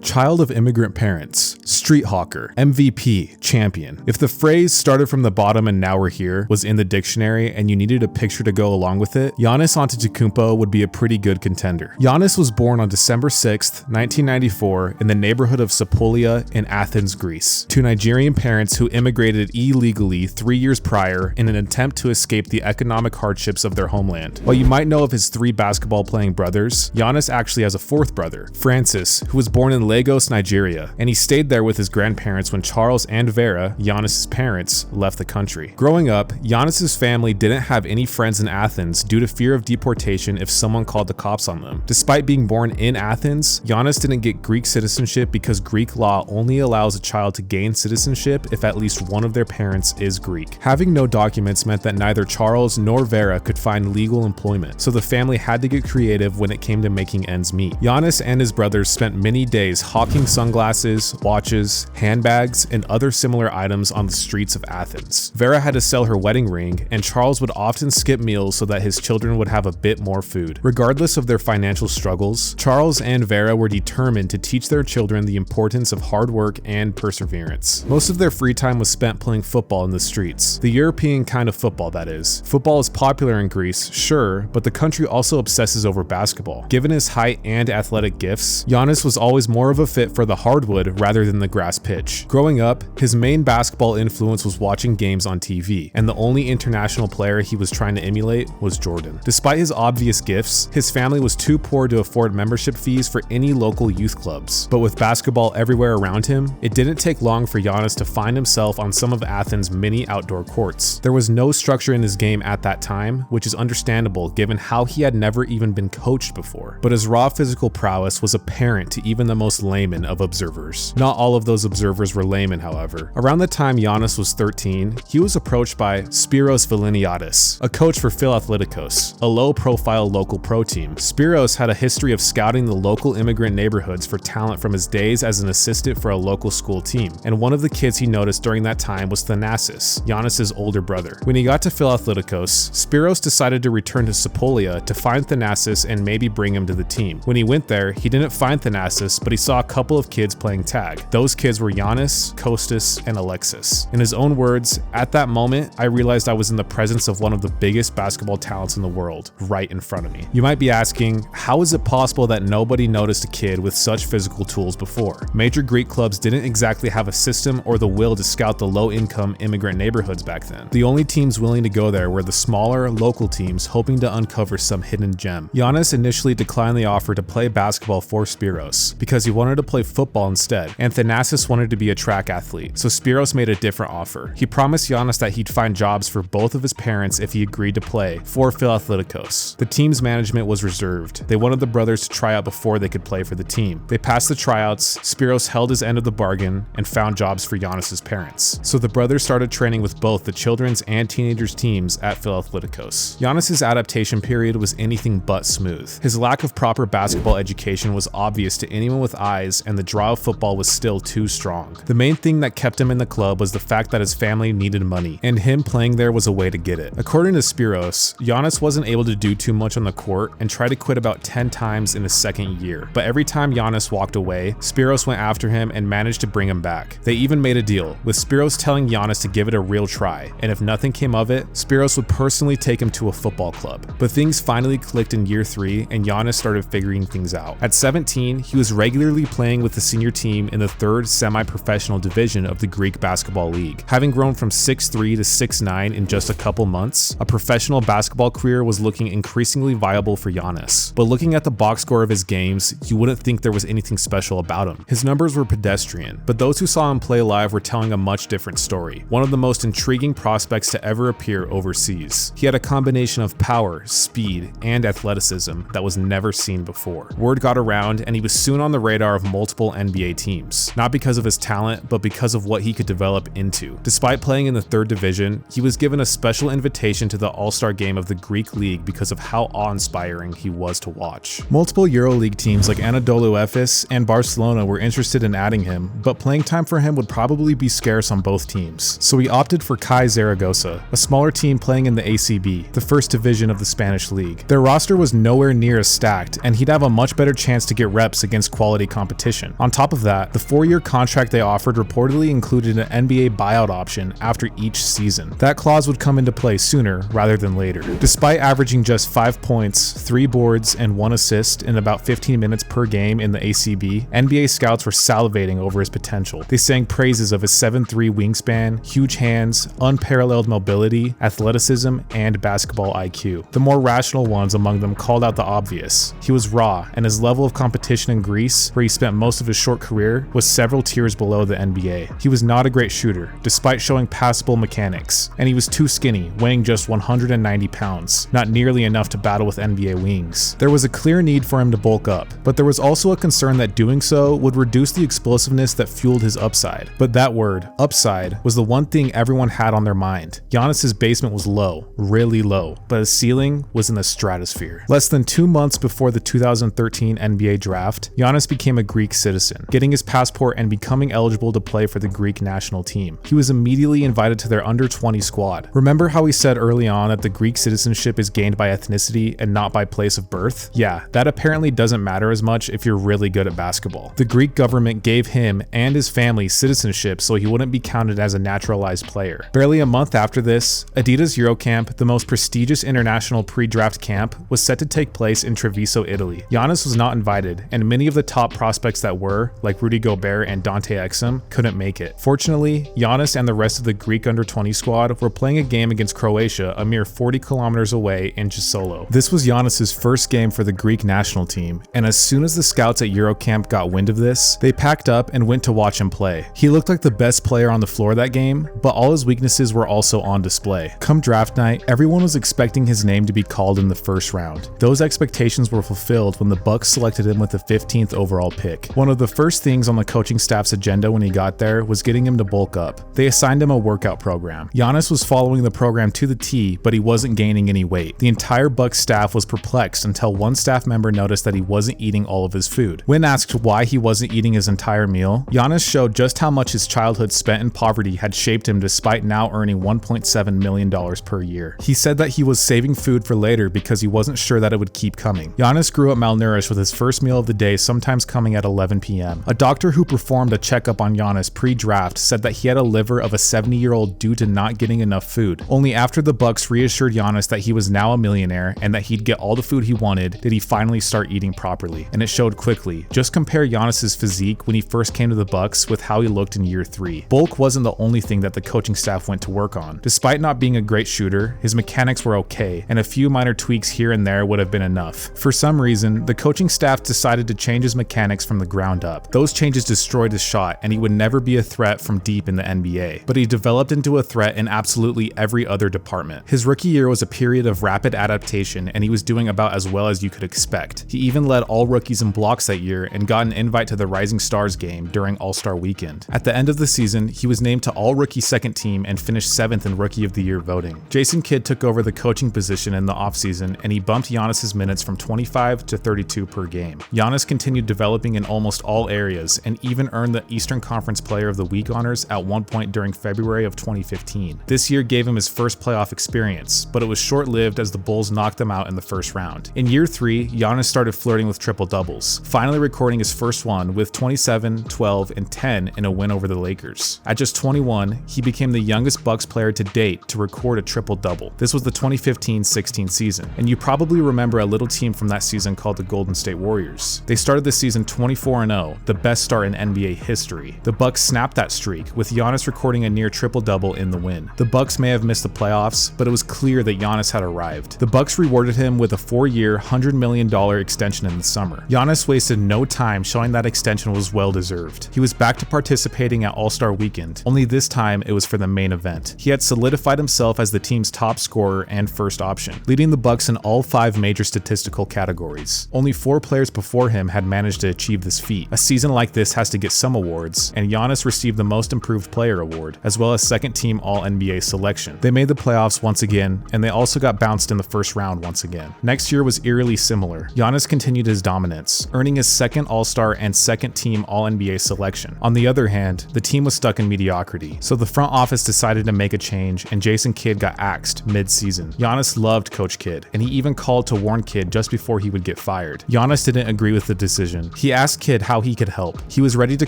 Child of immigrant parents, street hawker, MVP, champion. If the phrase started from the bottom and now we're here was in the dictionary and you needed a picture to go along with it, Giannis Antetokounmpo would be a pretty good contender. Giannis was born on December 6th, 1994 in the neighborhood of Sapolia in Athens, Greece, to Nigerian parents who immigrated illegally 3 years prior in an attempt to escape the economic hardships of their homeland. While you might know of his 3 basketball-playing brothers, Giannis actually has a 4th brother, Francis, who was born in Lagos, Nigeria, and he stayed there with his grandparents when Charles and Vera, Giannis' parents, left the country. Growing up, Giannis' family didn't have any friends in Athens due to fear of deportation if someone called the cops on them. Despite being born in Athens, Giannis didn't get Greek citizenship because Greek law only allows a child to gain citizenship if at least one of their parents is Greek. Having no documents meant that neither Charles nor Vera could find legal employment, so the family had to get creative when it came to making ends meet. Giannis and his brothers spent many days hawking sunglasses, watches, handbags, and other similar items on the streets of Athens. Vera had to sell her wedding ring, and Charles would often skip meals so that his children would have a bit more food. Regardless of their financial struggles, Charles and Vera were determined to teach their children the importance of hard work and perseverance. Most of their free time was spent playing football in the streets. The European kind of football, that is. Football is popular in Greece, sure, but the country also obsesses over basketball. Given his height and athletic gifts, Giannis was always more of a fit for the hardwood rather than the grass pitch. Growing up, his main basketball influence was watching games on TV, and the only international player he was trying to emulate was Jordan. Despite his obvious gifts, his family was too poor to afford membership fees for any local youth clubs. But with basketball everywhere around him, it didn't take long for Giannis to find himself on some of Athens' many outdoor courts. There was no structure in his game at that time, which is understandable given how he had never even been coached before. But his raw physical prowess was apparent to even the most layman of observers. Not all of those observers were laymen, however. Around the time Giannis was 13, he was approached by Spiros Viliniadis, a coach for Phil Athleticos, a low-profile local pro team. Spiros had a history of scouting the local immigrant neighborhoods for talent from his days as an assistant for a local school team, and one of the kids he noticed during that time was Thanasis, Giannis' older brother. When he got to Phil Athleticos, Spiros decided to return to Sapolia to find Thanasis and maybe bring him to the team. When he went there, he didn't find Thanasis, but he saw a couple of kids playing tag. Those kids were Giannis, Kostas, and Alexis. In his own words, "At that moment, I realized I was in the presence of one of the biggest basketball talents in the world, right in front of me." You might be asking, how is it possible that nobody noticed a kid with such physical tools before? Major Greek clubs didn't exactly have a system or the will to scout the low-income immigrant neighborhoods back then. The only teams willing to go there were the smaller, local teams hoping to uncover some hidden gem. Giannis initially declined the offer to play basketball for Spiros because he wanted to play football instead, and Thanasis wanted to be a track athlete, so Spiros made a different offer. He promised Giannis that he'd find jobs for both of his parents if he agreed to play for Phil Athleticos. The team's management was reserved. They wanted the brothers to try out before they could play for the team. They passed the tryouts, Spiros held his end of the bargain, and found jobs for Giannis' parents. So the brothers started training with both the children's and teenagers teams at Phil Athleticos. Giannis' adaptation period was anything but smooth. His lack of proper basketball education was obvious to anyone with eyes, and the draw of football was still too strong. The main thing that kept him in the club was the fact that his family needed money, and him playing there was a way to get it. According to Spiros, Giannis wasn't able to do too much on the court and tried to quit about 10 times in his second year. But every time Giannis walked away, Spiros went after him and managed to bring him back. They even made a deal, with Spiros telling Giannis to give it a real try, and if nothing came of it, Spiros would personally take him to a football club. But things finally clicked in year 3, and Giannis started figuring things out. At 17, he was regularly playing with the senior team in the 3rd semi-professional division of the Greek Basketball League. Having grown from 6'3" to 6'9" in just a couple months, a professional basketball career was looking increasingly viable for Giannis. But looking at the box score of his games, you wouldn't think there was anything special about him. His numbers were pedestrian, but those who saw him play live were telling a much different story. One of the most intriguing prospects to ever appear overseas. He had a combination of power, speed, and athleticism that was never seen before. Word got around, and he was soon on the radar of multiple NBA teams, not because of his talent, but because of what he could develop into. Despite playing in the 3rd division, he was given a special invitation to the All-Star game of the Greek League because of how awe-inspiring he was to watch. Multiple EuroLeague teams like Anadolu Efes and Barcelona were interested in adding him, but playing time for him would probably be scarce on both teams. So he opted for Kai Zaragoza, a smaller team playing in the ACB, the 1st division of the Spanish league. Their roster was nowhere near as stacked, and he'd have a much better chance to get reps against quality competition. On top of that, the 4-year contract they offered reportedly included an NBA buyout option after each season. That clause would come into play sooner rather than later. Despite averaging just 5 points, 3 boards, and 1 assist in about 15 minutes per game in the ACB, NBA scouts were salivating over his potential. They sang praises of his 7'3" wingspan, huge hands, unparalleled mobility, athleticism, and basketball IQ. The more rational ones among them called out the obvious. He was raw, and his level of competition in Greece, where he spent most of his short career, was several tiers below the NBA. He was not a great shooter, despite showing passable mechanics, and he was too skinny, weighing just 190 pounds, not nearly enough to battle with NBA wings. There was a clear need for him to bulk up, but there was also a concern that doing so would reduce the explosiveness that fueled his upside. But that word, upside, was the one thing everyone had on their mind. Giannis's basement was low, really low, but his ceiling was in the stratosphere. Less than 2 months before the 2013 NBA draft, Giannis became a Greek citizen, getting his passport and becoming eligible to play for the Greek national team. He was immediately invited to their under-20 squad. Remember how we said early on that the Greek citizenship is gained by ethnicity and not by place of birth? Yeah, that apparently doesn't matter as much if you're really good at basketball. The Greek government gave him and his family citizenship so he wouldn't be counted as a naturalized player. Barely a month after this, Adidas Eurocamp, the most prestigious international pre-draft camp, was set to take place in Treviso, Italy. Giannis was not invited, and many of the top prospects that were, like Rudy Gobert and Dante Exum, couldn't make it. Fortunately, Giannis and the rest of the Greek under-20 squad were playing a game against Croatia a mere 40 kilometers away in Gisolo. This was Giannis's first game for the Greek national team, and as soon as the scouts at Eurocamp got wind of this, they packed up and went to watch him play. He looked like the best player on the floor that game, but all his weaknesses were also on display. Come draft night, everyone was expecting his name to be called in the first round. Those expectations were fulfilled when the Bucks selected him with the 15th overall pick. One of the first things on the coaching staff's agenda when he got there was getting him to bulk up. They assigned him a workout program. Giannis was following the program to the T, but he wasn't gaining any weight. The entire Bucks staff was perplexed until one staff member noticed that he wasn't eating all of his food. When asked why he wasn't eating his entire meal, Giannis showed just how much his childhood spent in poverty had shaped him despite now earning $1.7 million per year. He said that he was saving food for later because he wasn't sure that it would keep coming. Giannis grew up malnourished with his first meal of the day sometimes coming at 11 p.m. A doctor who performed a checkup on Giannis pre-draft said that he had a liver of a 70-year-old due to not getting enough food. Only after the Bucks reassured Giannis that he was now a millionaire and that he'd get all the food he wanted did he finally start eating properly, and it showed quickly. Just compare Giannis's physique when he first came to the Bucks with how he looked in year 3. Bulk wasn't the only thing that the coaching staff went to work on. Despite not being a great shooter, his mechanics were okay, and a few minor tweaks here and there would have been enough. For some reason, the coaching staff decided to change his mechanics from the ground up. Those changes destroyed his shot, and he would never be a threat from deep in the NBA. But he developed into a threat in absolutely every other department. His rookie year was a period of rapid adaptation, and he was doing about as well as you could expect. He even led all rookies in blocks that year and got an invite to the Rising Stars game during All-Star Weekend. At the end of the season, he was named to All-Rookie Second Team and finished 7th in Rookie of the Year voting. Jason Kidd took over the coaching position in the offseason, and he bumped Giannis's minutes from 25 to 32 per game. Giannis continued developing in almost all areas and even earned the Eastern Conference Player of the Week honors at one point during February of 2015. This year gave him his first playoff experience, but it was short-lived as the Bulls knocked them out in the first round. In year 3, Giannis started flirting with triple-doubles, finally recording his first one with 27, 12, and 10 in a win over the Lakers. At just 21, he became the youngest Bucks player to date to record a triple-double. This was the 2015-16 season, and you probably remember a little team from that season called the Golden State Warriors. They started the season 24-0, the best start in NBA history. The Bucks snapped that streak, with Giannis recording a near triple-double in the win. The Bucks may have missed the playoffs, but it was clear that Giannis had arrived. The Bucks rewarded him with a 4-year, $100 million extension in the summer. Giannis wasted no time showing that extension was well-deserved. He was back to participating at All-Star Weekend, only this time it was for the main event. He had solidified himself as the team's top scorer and first option, leading the Bucks in all 5 major statistical categories. Only 4 players before him had managed to achieve this feat. A season like this has to get some awards, and Giannis received the Most Improved Player award, as well as second-team All-NBA selection. They made the playoffs once again, and they also got bounced in the first round once again. Next year was eerily similar. Giannis continued his dominance, earning his second All-Star and second-team All-NBA selection. On the other hand, the team was stuck in mediocrity, so the front office decided to make a change, and Jason Kidd got axed mid-season. Giannis loved Coach Kidd, and he even called to warn Kidd just before he would get fired. Giannis didn't agree with the decision. He asked Kidd how he could help. He was ready to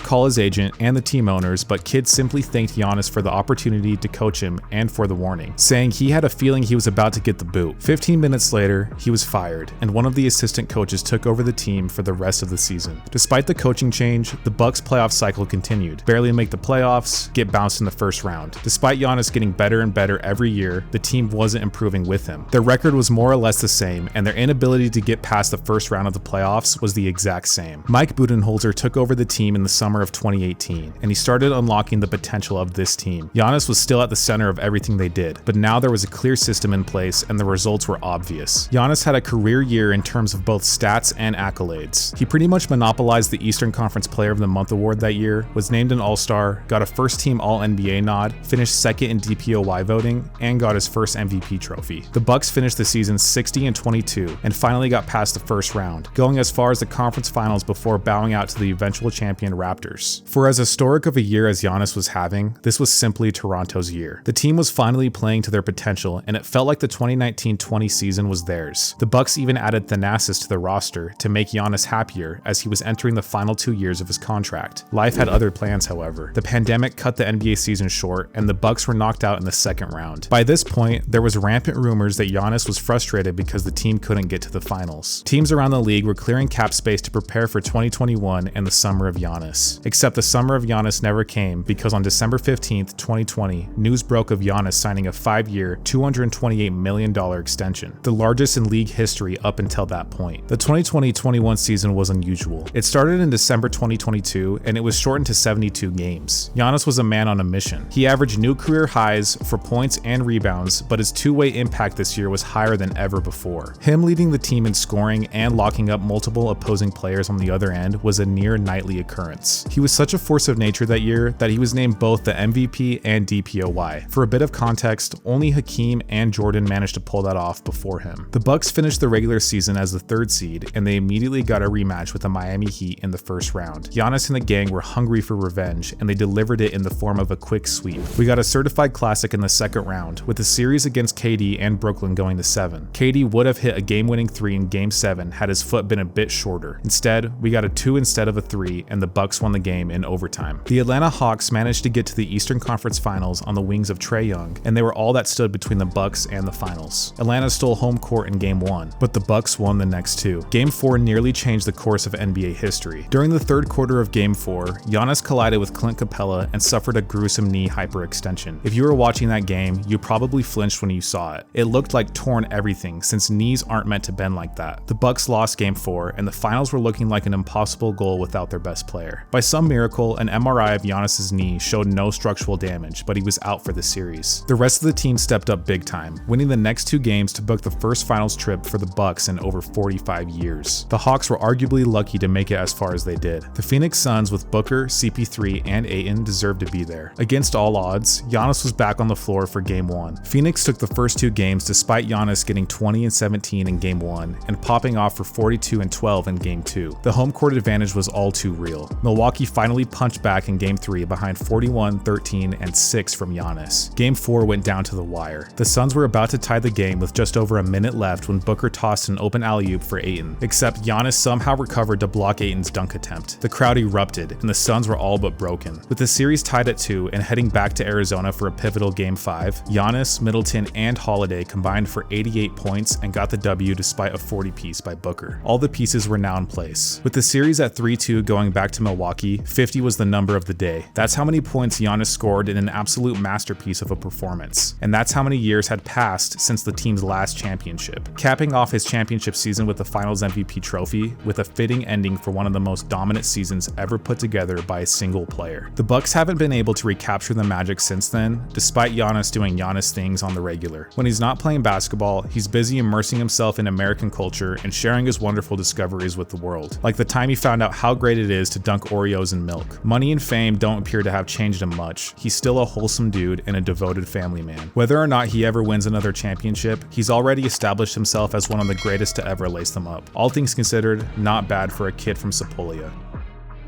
call his agent and the team owners, but Kidd simply thanked Giannis for the opportunity to coach him and for the warning, saying he had a feeling he was about to get the boot. 15 minutes later, he was fired, and one of the assistant coaches took over the team for the rest of the season. Despite the coaching change, the Bucks playoff cycle continued. Barely make the playoffs, get bounced in the first round. Despite Giannis getting better and better every year, the team wasn't improving with him. Their record was more or less the same, and their inability to get past the first round of the playoffs was the exact same. Mike Budenholzer took over the team in the summer of 2018, and he started unlocking the potential of this team. Giannis was still at the center of everything they did, but now there was a clear system in place and the results were obvious. Giannis had a career year in terms of both stats and accolades. He pretty much monopolized the Eastern Conference Player of the Month award that year, was named an All-Star, got a first-team All-NBA nod, finished second in DPOY voting, and got his first MVP trophy. The Bucks finished the season 60-22 and finally got past the first round, going as far as the conference finals before bowing out to the eventual champion Raptors. For as historic of a year as Giannis was having, this was simply Toronto's year. The team was finally playing to their potential, and it felt like the 2019-20 season was theirs. The Bucks even added Thanasis to the roster to make Giannis happier as he was entering the final 2 years of his contract. Life had other plans, however. The pandemic cut the NBA season short, and the Bucks were knocked out in the second round. By this point, there was rampant rumors that Giannis was frustrated because the team couldn't get to the finals. Teams around the league were clearing cap space to prepare for 2021 and the summer of Giannis. Except the summer of Giannis never came because on December 15th, 2020, news broke of Giannis signing a 5-year, $228 million extension, the largest in league history up until that point. The 2020-21 season was unusual. It started in December 2022 and it was shortened to 72 games. Giannis was a man on a mission. He averaged new career highs for points and rebounds, but his two-way impact this year was higher than ever before. Him leading the team in scoring and locking up multiple opposing players on the other end was a near nightly occurrence. He was such a force of nature that year that he was named both the MVP and DPOY. For a bit of context, only Hakeem and Jordan managed to pull that off before him. The Bucks finished the regular season as the 3rd seed, and they immediately got a rematch with the Miami Heat in the first round. Giannis and the gang were hungry for revenge, and they delivered it in the form of a quick sweep. We got a certified classic in the second round, with the series against KD and Brooklyn going to 7. KD would have hit a game-winning 3 in Game 7 had his foot been a bit shorter. Instead, we got a 2 instead of a 3, and the Bucks won the game in overtime. The Atlanta Hawks managed to get to the Eastern Conference Finals on the wings of Trae Young, and they were all that stood between the Bucks and the finals. Atlanta stole home court in Game 1, but the Bucks won the next 2. Game 4 nearly changed the course of NBA history. During the third quarter of Game 4, Giannis collided with Clint Capella and suffered a gruesome knee hyperextension. If you were watching that game, you probably flinched when you saw it. It looked like torn everything, since knees aren't meant to bend like that. The Bucks lost Game 4, and the finals were looking like an impossible goal without their best player. By some miracle, an MRI of Giannis's knee showed no structural damage, but he was out for the series. The rest of the team stepped up big time, winning the next 2 games to book the first finals trip for the Bucks in over 45 years. The Hawks were arguably lucky to make it as far as they did. The Phoenix Suns with Booker, CP3, and Ayton deserved to be there. Against all odds, Giannis was back on the floor for Game 1. Phoenix took the first 2 games despite Giannis getting 20 and 17 in Game 1 and popping off for 42 and 12 in Game 2. The home court advantage was all too real. Milwaukee finally punched back in Game 3 behind 41, 13, and 6 from Giannis. Game 4 went down to the wire. The Suns were about to tie the game with just over a minute left when Booker tossed an open alley-oop for Ayton, except Giannis somehow recovered to block Ayton's dunk attempt. The crowd erupted, and the Suns were all but broken. With the series tied at 2 and heading back to Arizona for a pivotal Game 5, Giannis, Middleton, and Holiday combined for 88 points and got the W despite a 40-piece by Booker. All the pieces were now in place. With the series at 3-2 going back to Milwaukee, 50 was the number of the day. That's how many points Giannis scored in an absolute masterpiece of a performance. And that's how many years had passed since the team's last championship. Capping off his championship season with the Finals MVP trophy, with a fitting ending for one of the most dominant seasons ever put together by a single player. The Bucks haven't been able to recapture the magic since then, despite Giannis doing Giannis things on the regular. When he's not playing basketball, he's busy immersing himself in American culture and sharing his wonderful discoveries with the world. Like the time he found out how great it is to dunk Oreos in milk. Money and fame don't appear to have changed him much. He's still a wholesome dude and a devoted family man. Whether or not he ever wins another championship, he's already established himself as one of the greatest to ever lace them up. All things considered, not bad for a kid from Sepolia.